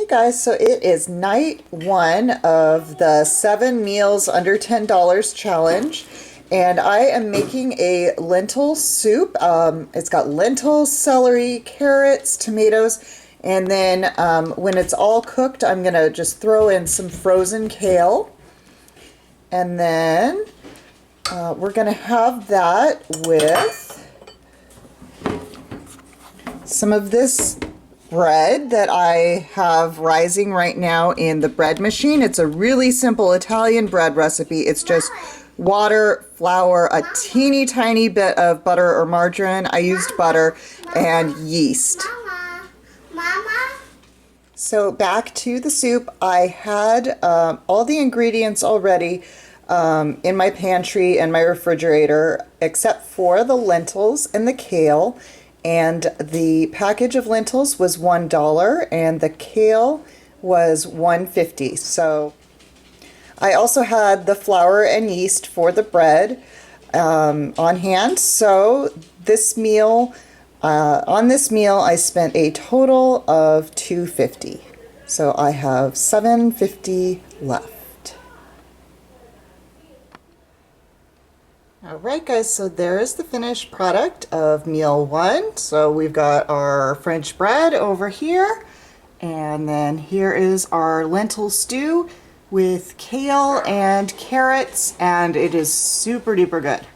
Hey guys, so it is night one of the 7 meals under $10 challenge, and I am making a lentil soup. It's got lentils, celery, carrots, tomatoes, and then when it's all cooked, I'm gonna just throw in some frozen kale, and then we're gonna have that with some of this bread that I have rising right now in the bread machine. It's a really simple Italian bread recipe. It's just water, flour, a teeny tiny bit of butter or margarine. I used butter and yeast. Mama. So back to the soup. I had all the ingredients already in my pantry and my refrigerator, except for the lentils and the kale. And the package of lentils was $1 and the kale was $1.50. So I also had the flour and yeast for the bread on hand. So this meal, on this meal, I spent a total of $2.50. So I have $7.50 left. Alright guys, so there is the finished product of meal one. So we've got our French bread over here, and then here is our lentil stew with kale and carrots, and it is super duper good.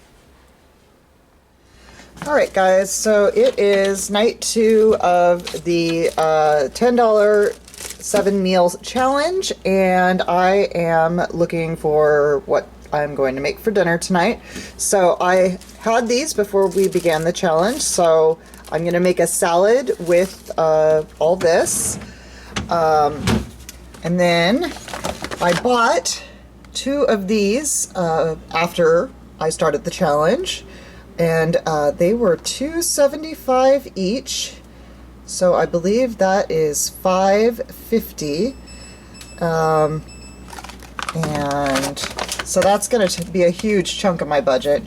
Alright guys, so it is night two of the $10 7 meals challenge, and I am looking for what I'm going to make for dinner tonight. So I had these before we began the challenge, so I'm going to make a salad with all this, and then I bought 2 of these after I started the challenge, and they were $2.75 each, so I believe that is $5.50, and so that's going to be a huge chunk of my budget.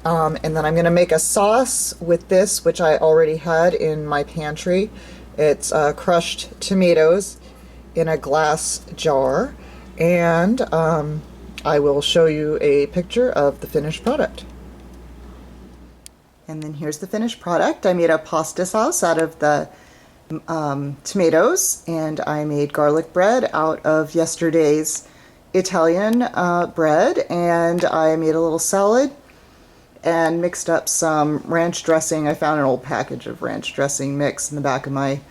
And then I'm going to make a sauce with this, which I already had in my pantry. It's crushed tomatoes in a glass jar, and I will show you a picture of the finished product. And then here's the finished product. I made a pasta sauce out of the tomatoes, and I made garlic bread out of yesterday's Italian bread, and I made a little salad and mixed up some ranch dressing. I found an old package of ranch dressing mix in the back of my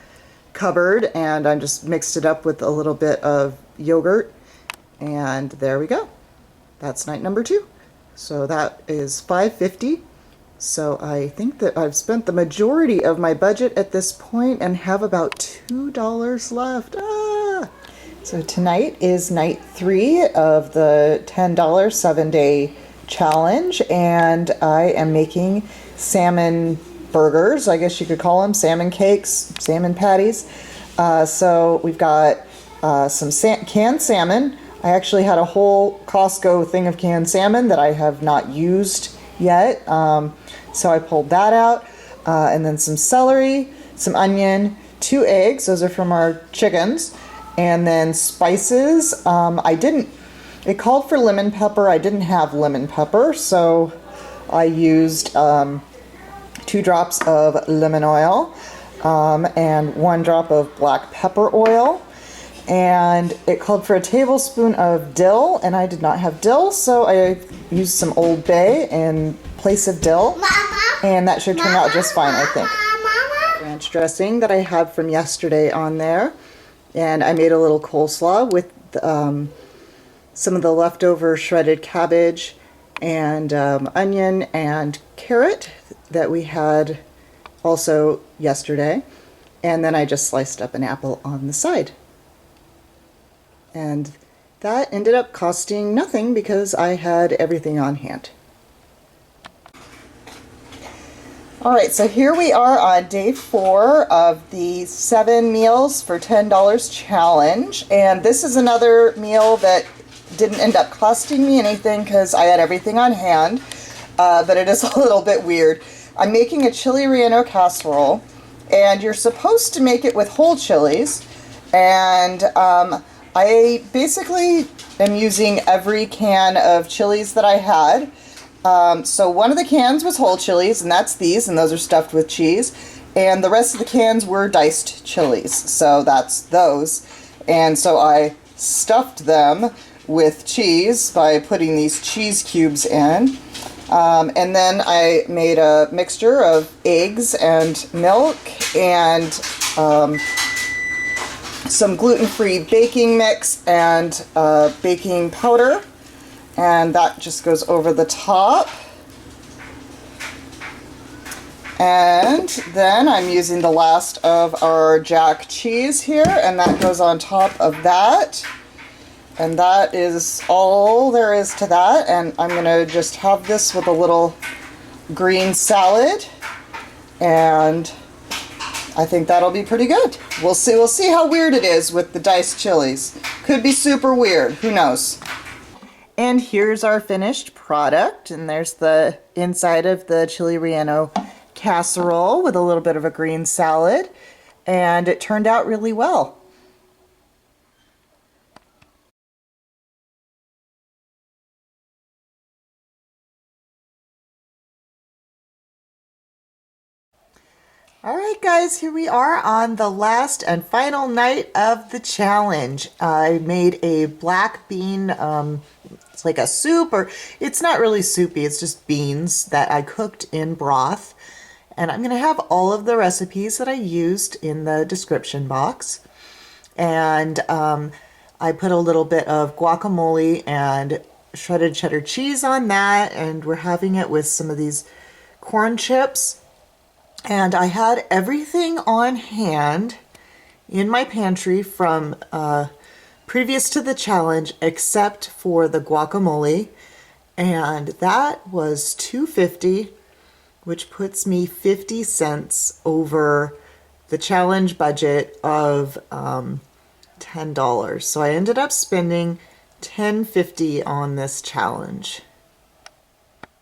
cupboard, and I just mixed it up with a little bit of yogurt, and there we go. That's night number 2. So that is $5.50. So I think that I've spent the majority of my budget at this point and have about $2 left. So tonight is night 3 of the $10 7-day challenge, and I am making salmon burgers, I guess you could call them, salmon cakes, salmon patties. So we've got some canned salmon. I actually had a whole Costco thing of canned salmon that I have not used yet, so I pulled that out, and then some celery, some onion, 2 eggs, those are from our chickens, and then spices. It called for lemon pepper. I didn't have lemon pepper, so I used 2 drops of lemon oil and 1 drop of black pepper oil. And it called for a tablespoon of dill, and I did not have dill, so I used some Old Bay in place of dill, and that should turn out just fine, I think. Ranch dressing that I had from yesterday on there. And I made a little coleslaw with some of the leftover shredded cabbage and onion and carrot that we had also yesterday. And then I just sliced up an apple on the side. And that ended up costing nothing because I had everything on hand. Alright, so here we are on day 4 of the 7 meals for $10 challenge, and this is another meal that didn't end up costing me anything because I had everything on hand, but it is a little bit weird. I'm making a chili relleno casserole, and you're supposed to make it with whole chilies, And I basically am using every can of chilies that I had. So one of the cans was whole chilies, and that's these, and those are stuffed with cheese. And the rest of the cans were diced chilies, so that's those. And so I stuffed them with cheese by putting these cheese cubes in. And then I made a mixture of eggs and milk and some gluten-free baking mix and baking powder, and that just goes over the top. And then I'm using the last of our jack cheese here, and that goes on top of that. And that is all there is to that. And I'm gonna just have this with a little green salad, and I think that'll be pretty good. We'll see how weird it is with the diced chilies. Could be super weird, who knows? And here's our finished product, and there's the inside of the chili relleno casserole with a little bit of a green salad, and it turned out really well. Alright guys, here we are on the last and final night of the challenge. I made a black bean, it's like a soup, or it's not really soupy, it's just beans that I cooked in broth. And I'm going to have all of the recipes that I used in the description box. And I put a little bit of guacamole and shredded cheddar cheese on that, and we're having it with some of these corn chips. And I had everything on hand in my pantry from previous to the challenge except for the guacamole, and that was $2.50, which puts me 50 cents over the challenge budget of $10. So I ended up spending $10.50 on this challenge.